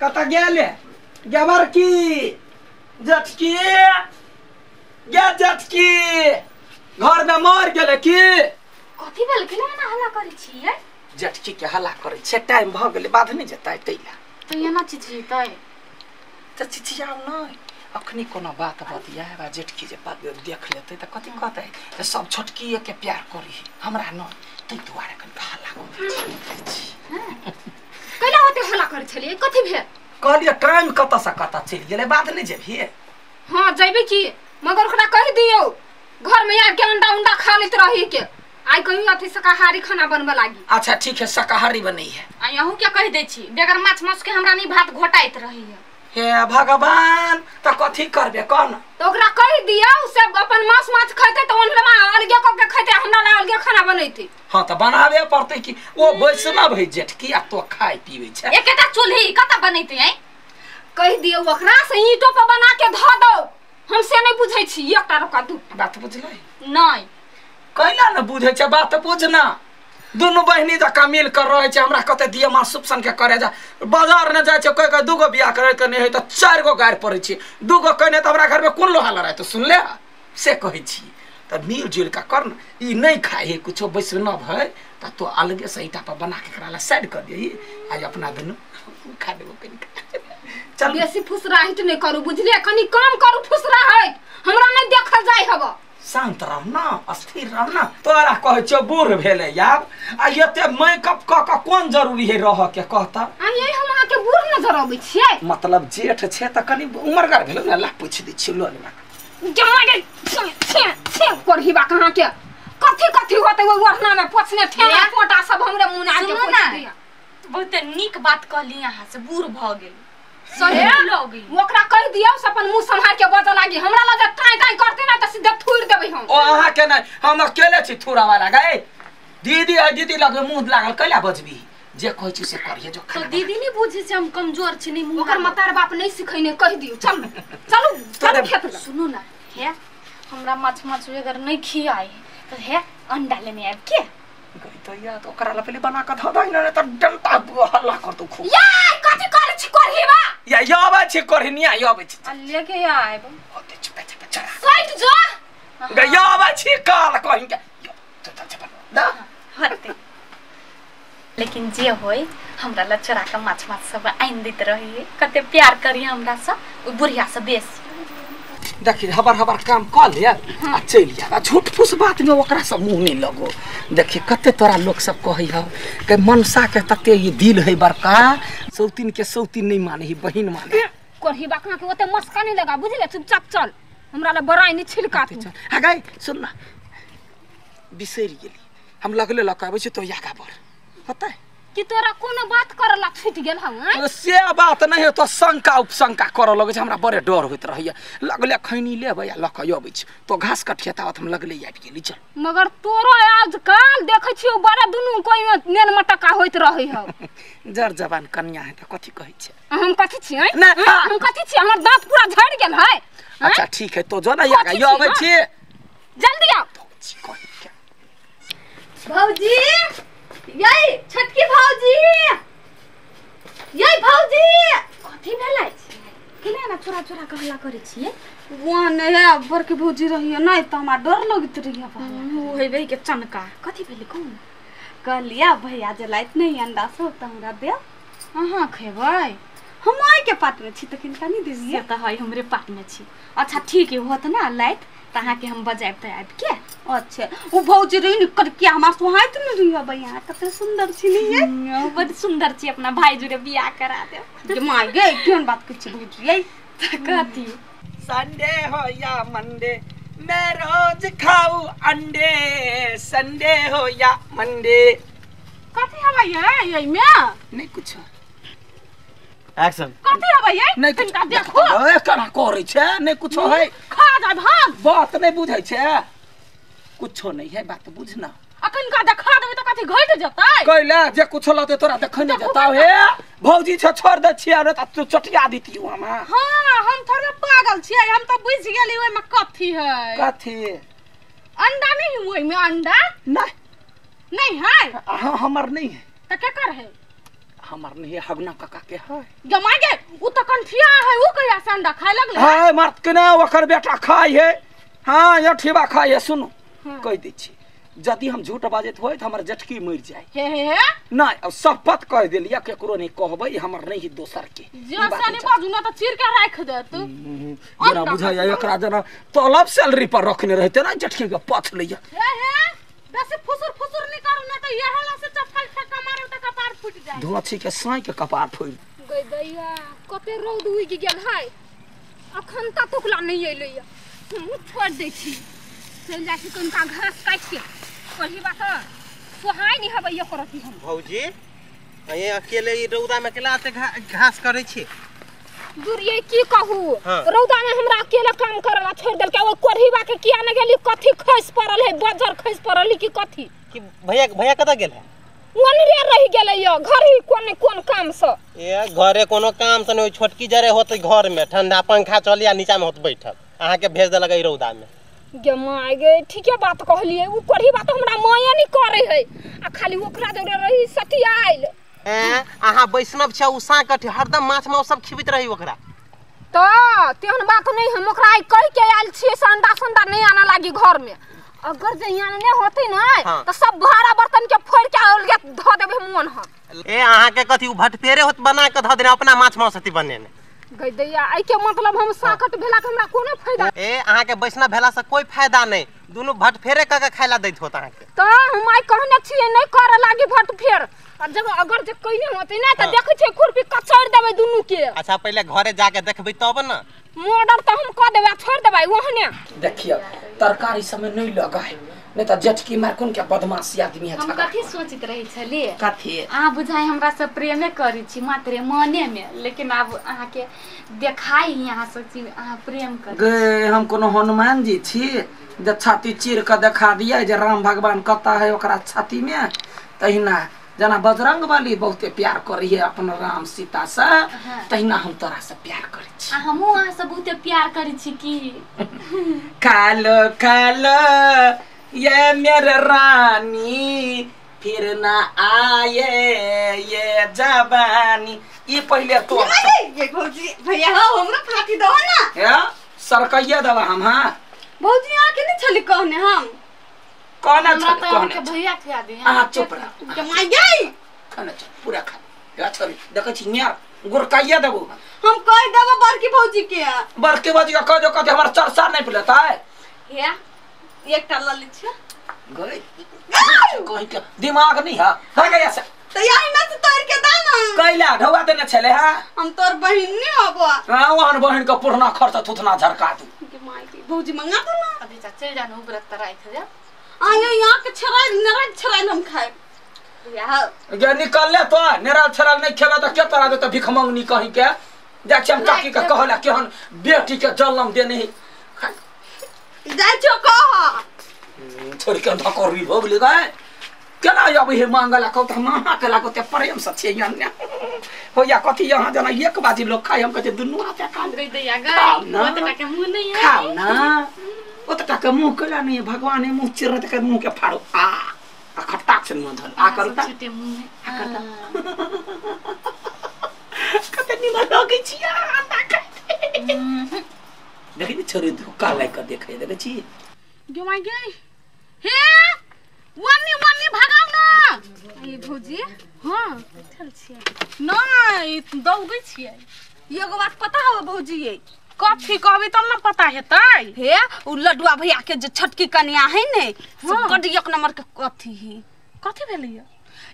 कता गेले गेबर की जटकी गे जटकी घर में मर गेले की कथी भेल कि ना हल्ला करै छियै जटकी के हल्ला करे छे टाइम भ गेले बाध नहीं जताय तैला तो एना चिचितै त चिचियाउ नहीं अखनी कोनो बात बतियाए बा जेठकी जे देख लेते त कथि कहतै त सब छोटकी के प्यार करी हमरा न तै दुआरे कन हल्ला करे छी कैला होते हल्ला करै छलिए कथि भेल कहलिए टाइम कत से कत चल गेले बात नहीं जेबी हां जइबे की मगर ओकरा कह दियो घर में आके अंडा उंडा खा लेत रही के आई कहीं अथी शाकाहारी खाना बनबे लागी अच्छा ठीक है शाकाहारी बनी है आ यहू के कह दे छी बेगर माछ माछ के हमरा नहीं भात घोटाइत रही है हे भगवान त कथि करबे कौन तो ओकरा कह दिया सब अपन माछ माछ खैते त ओनलमा अलगे क के खैते हमरा ला अलगे खाना बनैते हां त बनावे पड़ते कि ओ वैष्णव है जेठकी आ तो खाई पीवे छै एकेटा चूल्ही कत बनैते है कह दियो ओकरा से ईंटो पर बना के ध दो हम से नहीं बुझै छी एकटा रोका दू बात बुझलै नहीं कैला न बुझै छै बात बुझना दोनों बहनी जका मिल कर रहे छै हमरा कते दिए मां सुपसन के करे जा बाजार न जाय छै कोई कोई दुगो बियाह करे के नहीं है त चार गो गार पड़े छै दुगो कहने त हमरा घर में कोन लोहा लड़ाई तो सुन ले से कहै छी त मिल जुल का करन ई नहीं खाए है कुछो वैष्णव है त तो अलगे से ईटा पर बना के कराला साइड कर दे आज अपना दोनों खा देबो कनी चल बेसी फुसराहित नहीं करू बुझलिए कनी काम करू फुसराहित हमरा नहीं देखल जाय हबो शांत रह ना अस्थिर रह ना तोरा कह छ बूढ़ भेले यार आ एते मेकअप क कोन जरूरी है रह के कहता आ ये हम के बूढ़ नजर आबै छियै मतलब जेठ छै त कनी उमरगर भेल ना ला पूछ दी छी लो ना जमागे छे करही बा कहां के कथि कथि होते वो वरना में पोछने ठेला पोटा सब हमरे मुंह आ के पोछ दिया बहुत नीक बात कहली यहां से बूढ़ भ गेल सही लोगी ओकरा कह दियो से अपन मुंह संभाल के बज लागी हमरा लगे टाई टाई करते ना त सीधे थूर देबै हम ओ अहा के नहीं हम अकेले छी थूरा वाला गए दीदी है दीदी लगे मुंह लागल कैला बजबी जे कहै छी से करिए जो तो दीदी नहीं बुझे छै हम कमजोर छी नहीं मुंह ओकर मतार बाप नहीं सिखैने कह दियो चल चलू चल खेत सुनो ना हे हमरा माछ माछ अगर नहीं खियाई त हे अंडा लेने आब के गई तो या तो ओकरा ला पहले बना के ध दई न त डंटा हल्ला कर दो खूब या कथि करे छी करही बा या आबै छी करनिया आबै छी लेके आइब ओते चुप चुप साइड जो गया आबै छी काल कहीं के दा हते लेकिन जे होय हमरा ला चोरा के माछ माछ सब आइन दैत रही कते प्यार करी हमरा सब बुढ़िया से बेसी देखी हबर हबर काम कर ले आ चल जा झूठ फूस बात में ओकरा सब मुंह नहीं लगो देखी कते तोरा लोग सब कहै ह के मनसा के तते ये दिल है बड़का सौतीन के सौतीन नहीं माने ही बहिन माने करही बाकना के ओते मस्का नहीं लगा बुझले चुपचाप चल हमरा ला बड़ाई नहीं छिलका चल हा गई सुन ना बिसर गेली हम लगले लकाबै छी तो यागा बर पता है कि तोरा कोनो बात करला छूट गेल ह से बात नहीं है तो शंका उपशंका कर लगे छ हमरा बड़े डर होइत रहैया लगले खैनी लेबै आ लक आबै छ तो घास कठियाता हम लगले आबि गेली चल मगर तोरो आजकल देखै छियो बड़ा दुनु कोई में मेन मटका होइत रहै ह जर जवान कन्या है त कथि कहै छ हम कथि छी हम कथि छी हमर दांत पूरा झड़ गेल है अच्छा ठीक है तो जो ना यागा यो आबै छी जल्दी आ भौजी यही छटकी भौजी यही भौजी कथि भेलै केना ना चोरा चोरा कहला करै छियै वो नहीं है बड़की भौजी रही नहीं तो हमरा डर लगत रही है वो है के चनका कथि भेलै कौन कहलिया भैया जे लाइट नहीं अंडा सो त हमरा दे हां खेबै हम आई के पाट में छी त किनका नहीं देलिए त है हमरे पाट में छी अच्छा ठीक है होत ना लाइट तहां के हम बजाइब त आब के अच्छा वो भौजी रही निकल के हमरा सुहाइत न रही भैया कते सुंदर छी नहीं बड़ सुंदर छी अपना भाई जुरे बियाह करा दे जे माय गे केन बात कर छी भौजी यही त कहती संडे हो या मंडे मैं रोज खाऊं अंडे संडे हो या मंडे कथि हवा यही में नहीं कुछ एक्शन कथि हवा यही नहीं कुछ देखो ए कना करे छे नहीं कुछ है खा जा भाग बात नहीं बुझै छे कुछो नहीं है बात बुझना अखन का देखा देबे त कथि घट जतै कैला जे कुछ लते तोरा देखने जताओ हे भौजी छ छोड़ दे छिया रे त तू चटिया दीती हूं हम हां हम थोड़ा पागल छियै हम त बुझ गेली ओय में कथि है कथि अंडा नहीं ओय में अंडा नहीं नहीं है हां हमर नहीं है त के कर है हमार नहीं हगना काका के है जमाई गे उ त कंठिया है उ कहिया से अंडा खाए लगले हाय मर्द के ना ओकर बेटा खाई है हां ये ठीबा खाई है सुनो कह दै छी यदि हम झूठ बाजत होय त हमर जटकी मर जाय हे नहीं अब शपथ कह देलिया केकरो नहीं कहबै हमर नहीं दोसर के जैसा नहीं बाजू ना त चीर के राख दे तू जरा बुझाया एकरा जना तलब सैलरी पर रखने रहते ना जटकी के पथ लिया हे बस फुसुर नहीं करू ना त यहला से चप्पल फेंका मारू त कपार फूट जाए धोछी के साई के कपार फूट गई दैया कते रौद हुई गेल है अखन तक टुकला नहीं अइलैया हम छोड़ दै छी चल जाइ छी कनका घास काट के कही बात सोहाय नहीं हबैया करती हम भौजी ये अकेले ई रौदा में केला आते घास करे छी दूर ये की कहू हाँ। रौदा में हमरा अकेले काम करला छोड़ देल के ओ कोढ़ीबा के किया न गेली कथी खस पड़ल है बजर खस पड़ल की कथी कि भैया कता गेल है वन रे रह गेलै यो घर ही कोन काम से ए घरे कोनो काम से नहीं छोटकी जरे होत घर में ठंडा पंखा चलिया नीचा में होत बैठल आहा के भेज देलक ई रौदा में गे माय गे ठीके बात कहलिए उ कोढ़ी बात हमरा माया नहीं करे है आ खाली ओकरा दौरे रही सटियाइल आहा वैष्णव छ उसा कठी हरदम माछ मांस सब खिबित रही ओकरा तो तेहन बात नहीं हम ओकरा आई कह के आइल छिए संडा नहीं आना लागी घर में अगर जइया ने होती ना हाँ। तो सब भाड़ा बर्तन के फोड़ के अलगे ध देबे मन हम ए आहा के कथी उ भटपेरे होत बना के ध देने अपना माछ मांस हती बनेने गई दैया आई के मतलब हम साकट भेला के हमरा कोनो फायदा ए आहा के वैष्णव भेला से कोई फायदा नहीं दोनों भटफेरे क के खाइला दैत होत आहा के तो हम आई कहने छिए नहीं करे लागी भट फेर और जब अगर जे कइने होती ना त देखे छै खुरपी कचड़ देबे दुनु के अच्छा पहले घरे जाके देखबै तब ना मर्डर तो हम क देबे छोड़ देबे वहने देखियो तरकारी समय नहीं लगाए नहीं तो जटकी मार कोन के बदमाशी आदमी है हम कथी सोचित रही छलिए कथी अहाँ बुझाइ हमरा से प्रेमे करी छी मात्र मने में लेकिन अब अहाँ के देखाई यहाँ सोची अहाँ प्रेम कर गे हम कोनो हनुमान जी छी जे छाती चीर के देखा दिया जे राम भगवान कता है ओकरा छाती में तहिना जना बजरंग बली बहुते प्यार करी है अपन राम सीता से तहिना हम तोरा से प्यार करी छी हमहु अहाँ से बहुते प्यार करी छी की कालो कालो ये मेरे रानी फिर ना आए ये जवानी ये पहले तो ये भौजी भैया हो हमरा फाकी दो ना या सरकैया दवा हम हां भौजी आके नहीं छली कहने हम कहना हमरा छ तो कहना के भैया खिया दे हां चुप रह के माय गई खाना छ पूरा खा या छोरी देख छी नियर गुरकाइया देबो हम कह देबो बड़की भौजी के बड़के बाजी का कह दो कह हमर चर्चा नहीं पलेता है हे एकटा लली छ गई कोई के दिमाग नहीं है हो गया से तो यही ना से तोर के दाना कैला ढवा देने छले हां हम तोर बहिन नहीं हबो हां वहन बहन का पुरना खर्च थुथना झरका दू के माय की भौजी मंगा दो ना अभी चल जानो व्रत राई थे आयो यहाँ के छराई नराई छराई हम खाए या गे निकल ले तो नेराल छराल नहीं खेबे तो के तरह दे तो भिख मंगनी कहीं के जा चम काकी के कहला केहन बेटी के जन्म देने जाय छो कह छोड़ के धकोरी हो गेलै गए केना अब हे मांगला कहत मामा के लागो ते प्रेम से छै अन्य हो या कथी यहाँ जना एक बाजी लोग खाय हम कहते दुनु हाथे खा ले गई दैया खाओ गई ना। ओतटा के मुंह नहीं है खाओ ना ओतटा के मुंह केला नहीं भगवान ने मुंह चिरत के मुंह के फाड़ो आ खट्टा से मुंह धल आ करू ता छोटे मुंह में कते निमन लगे छिया अंडा खाते देखि छोरी धोखा लाग के देखे देखे छी गे माय गई हे वन्नी भगाओ ना ए भौजी हां चल छिए नहीं दौगै छिए एगो बात पता हो भौजी ये कथी कहबे तब ना पता हेतै हे उ लडुआ भैया के जे छटकी कन्या है ने सब कड एक नंबर के कथी भेलै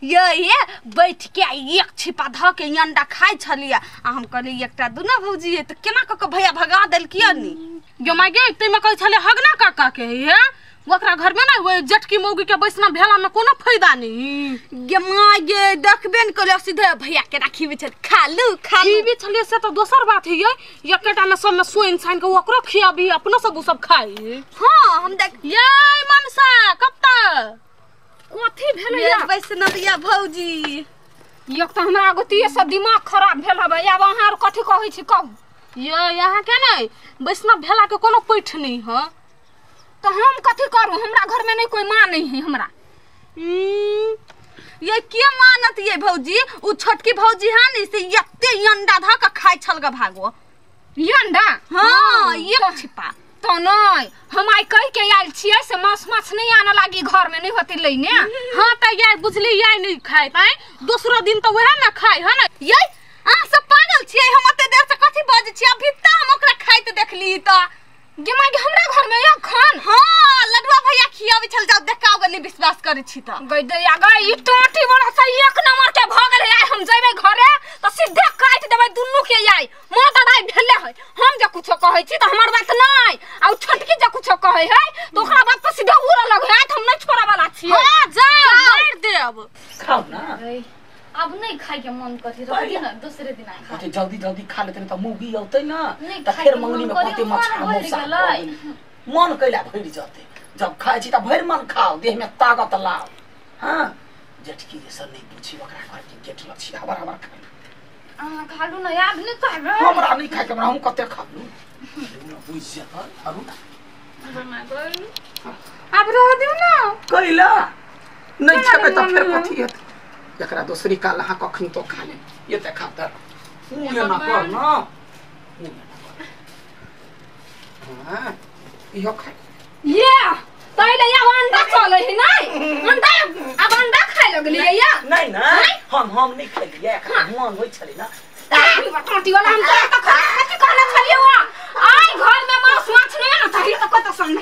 ये बैठ के एक छिपा ध के अंडा खाइ छलिया आ हम कहली एकटा दुना भौजी ये त केना क के भैया भगा देल किया नी गे माय गे तै में कहै छले हगना काका के हे ओकरा घर में ना वो जटकी मौगी के बैसना भेला में कोनो फायदा नहीं गे माय गे देखबे न कहले सीधे भैया के राखीबे छ खालू खीबे छले से तो दोसर बात है ये एकटा में सब में सोइन साइन के ओकरो खियाबी अपना सब खाई हां हम देख ये मनसा कत्ता कथी भेलै या वैष्णविया भौजी एक तो हमरा गोतिये से दिमाग खराब भेल हबे अब अहाँ और कथी कहै छी कहू ये यहाँ के नहीं वैष्णव भेला के कोनो पैठ नहीं है तो हम कथी करू हमरा घर में नहीं कोई मां नहीं है हमरा ये के मानत ये भौजी उ छोटकी भौजी है न से यत्ते अंडा धा के खाइ छल ग भागो ये अंडा हां ये छिपा तो नहीं हम आई कह के आइल छियै से मांस नहीं आने लागी घर में नहीं होती लेने। हां त ये बुझली ये नहीं खाइ ताई दूसरा दिन तो वह में खाइ है न ये आ सब पागल छियै हम ओते देर से कथि बाज छी अभी त हम ओकरा खाइत देखली त गे माय हमरा घर में या खान हां लडुआ भैया खियावे छल जाओ देखाओ गनी विश्वास करे छी त गई दैया गई ई टोटी बड़ा सा एक नंबर के भगल है हम जइबे घरे त सीधे काट देबै दुन्नु के आई मोर दादाई भेले है हम जे कुछो कहै छी त हमर बात नहीं आ छोटकी जे कुछो कहै है तो ओकरा बात पर सीधे उड़ लग है हम नहीं छोड़ा वाला छी। हां जा मार देब खाओ ना अब नहीं खाए के मन करी रही ना दूसरे दिन आए अरे जल्दी जल्दी खा लेते त मुगी औते ना नहीं त फिर मंगनी में कोते मछा मोसा मन कैला भइर जते जब खाइ छी त भइर मन खाओ देह में ताकत लाओ। हां जटकी जैसा नहीं पूछी ओकरा घर के गेट लक्षी हबर खा खालू ना याद नहीं कर हमरा नहीं खाए के हम कते खालू बुझ जा अरु अब रह दियो ना कैला नहीं छबे त फिर कथि हेत एकरा दूसरी का लहा कखनी तो खा ले ये त खाता मुंह ना कर ना हां इहो खा ये पहले या अंडा चले है नहीं अंडा अब अंडा खाए लगली या नहीं ना हम नहीं खेलिए एकरा मन होई छली ना टोटी वाला हम तो खाती कहना छलिए वा आई घर में मांस नहीं ना चाहिए तो कत संग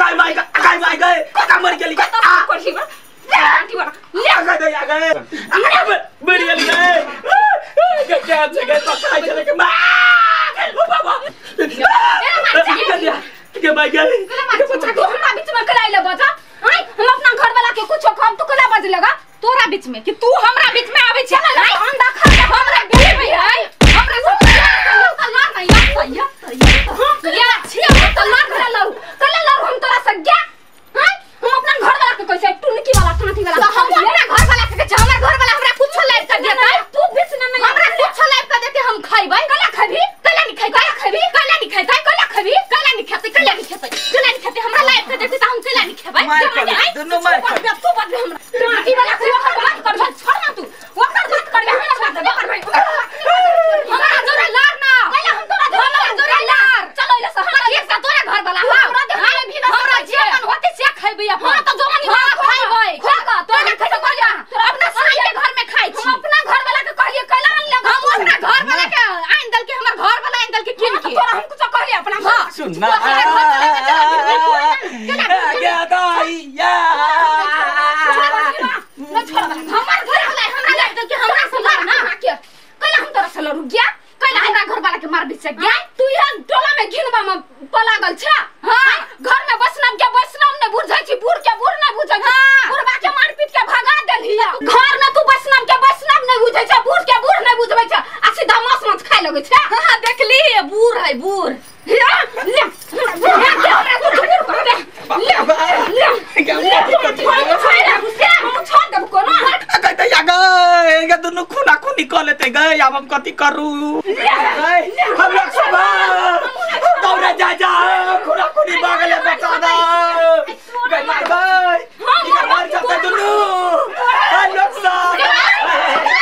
गाय माय गए कता मर गेली कत कोठी बा टोटी वाला ले आ गए बड़ी गए क्या जगह तो खाई चले के ओ बाबा के भाई गए बच्चा को हमरा बीच में कलाई ले बजा आई हम अपना घर वाला के कुछ हम तो कला बज लगा तोरा बीच में कि तू हमरा बीच में आवे छ ना अंडा खा के हमरा बीच में आई हमरा से मार नहीं या छिया तो मार कला हम तोरा से गया हम अपना घर वाला के कैसे टुनकी वाला कांटी वाला हम अपना घर वाला के हमर घर वाला हमरा कुछ लाइव कर देता तू बीच में नहीं हमरा कुछ लाइव कर देते हम खाइबै कला खाबी कला नहीं खाइ कला खाबी कला नहीं खाइ कला खाबी कला नहीं खाते कला नहीं खाते कला नहीं खाते हमरा लाइव कर देते त हम कला नहीं खाबै दोनों मार तू बात हमरा कांटी वाला से बात कर छोड़ ना तू ओकर बात कर हमरा बात कर हमरा जोरे लार ना कला हम तोरा जोरे लार चलो ले से हमरा एक तोरा घर वाला हमरा दे भी हमरा जीवन होते से खाइबै अपन तो जवानी में खाइबै खाका तोरा कैसे कहलिया अपना साई के घर में खाइ छी हम अपना घर वाला के कहलिए कला आन ले हम अपना घर वाला के आइन दल के हमर घर वाला आइन दल के किन के तोरा हम कुछ कहलिए अपना हां सुन ना गया दैया हमर घर वाला हमरा ले दल के हमरा से लड़ ना के कला हम तोरा से लड़ू गया कला हमरा घर वाला के मार बीच से गया तू यहां टोला में घिनबा में पलागल छ हां घर में वैष्णव ने बुझै छी बूढ़ के बूढ़ ने बुझै छी बुढ़बा के मार पीट के भगा देली घर में तू वैष्णव के वैष्णव ने बुझै छ बूढ़ के बूढ़ ने बुझबै छ आ सीधा मांस खाए लगै छ हां देखली बूढ़ है बूढ़ ले दोनों खूना खूनी कर लेते गए अब हम कथी करू हम लोग सब दौड़े जा खूना खूनी भागले बता दो गए मार गए इधर मार जाते दोनों हम लोग सब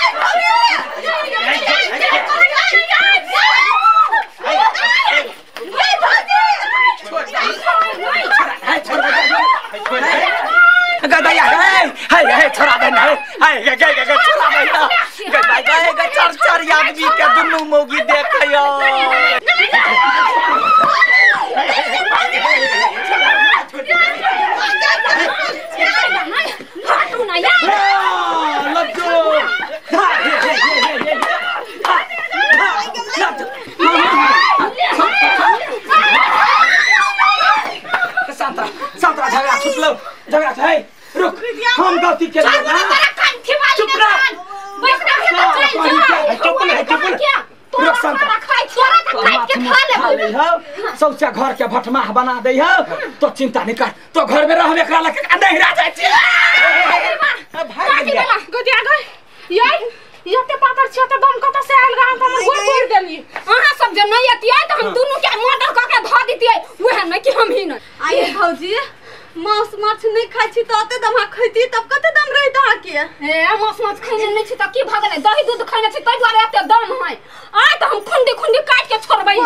छोड़ा देना छोड़ा देना चार आदमी के दुनू मौगी देखियो संतरा झगड़ा छुटलो झगड़ा है रुक हम गलती के लिए ना चुप रह रुक संतरा सौचा घर के भटमा बना दे तो चिंता नहीं कर तो घर में रह एकरा लगे नहीं रह जाय छी गदिया गई यते पातर छ त दम कत से आइल गांव हमर गोड़ तोड़ देली अहां सब जे नहीं अतियै त हम दुनु के मर्डर क के ध दितियै ओहे न कि हम ही न आए भौजी मांस माछ नहीं खाइ छी त अते दम खैती तब कते दम रही तहा के लिया ए मांस खैने नहीं छी त की भ गेलै दही दूध खैने छी तै दुआरे एते दम है आइ त हम खुंडी काट के छोड़बै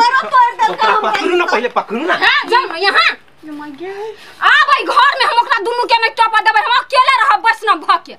पकड़ू ना पहले पकड़ू ना हां जाओ ना यहां आ भाई घर में हम ओकरा दुनू के नहीं टपा देबै हम अकेले रहब बस न भ के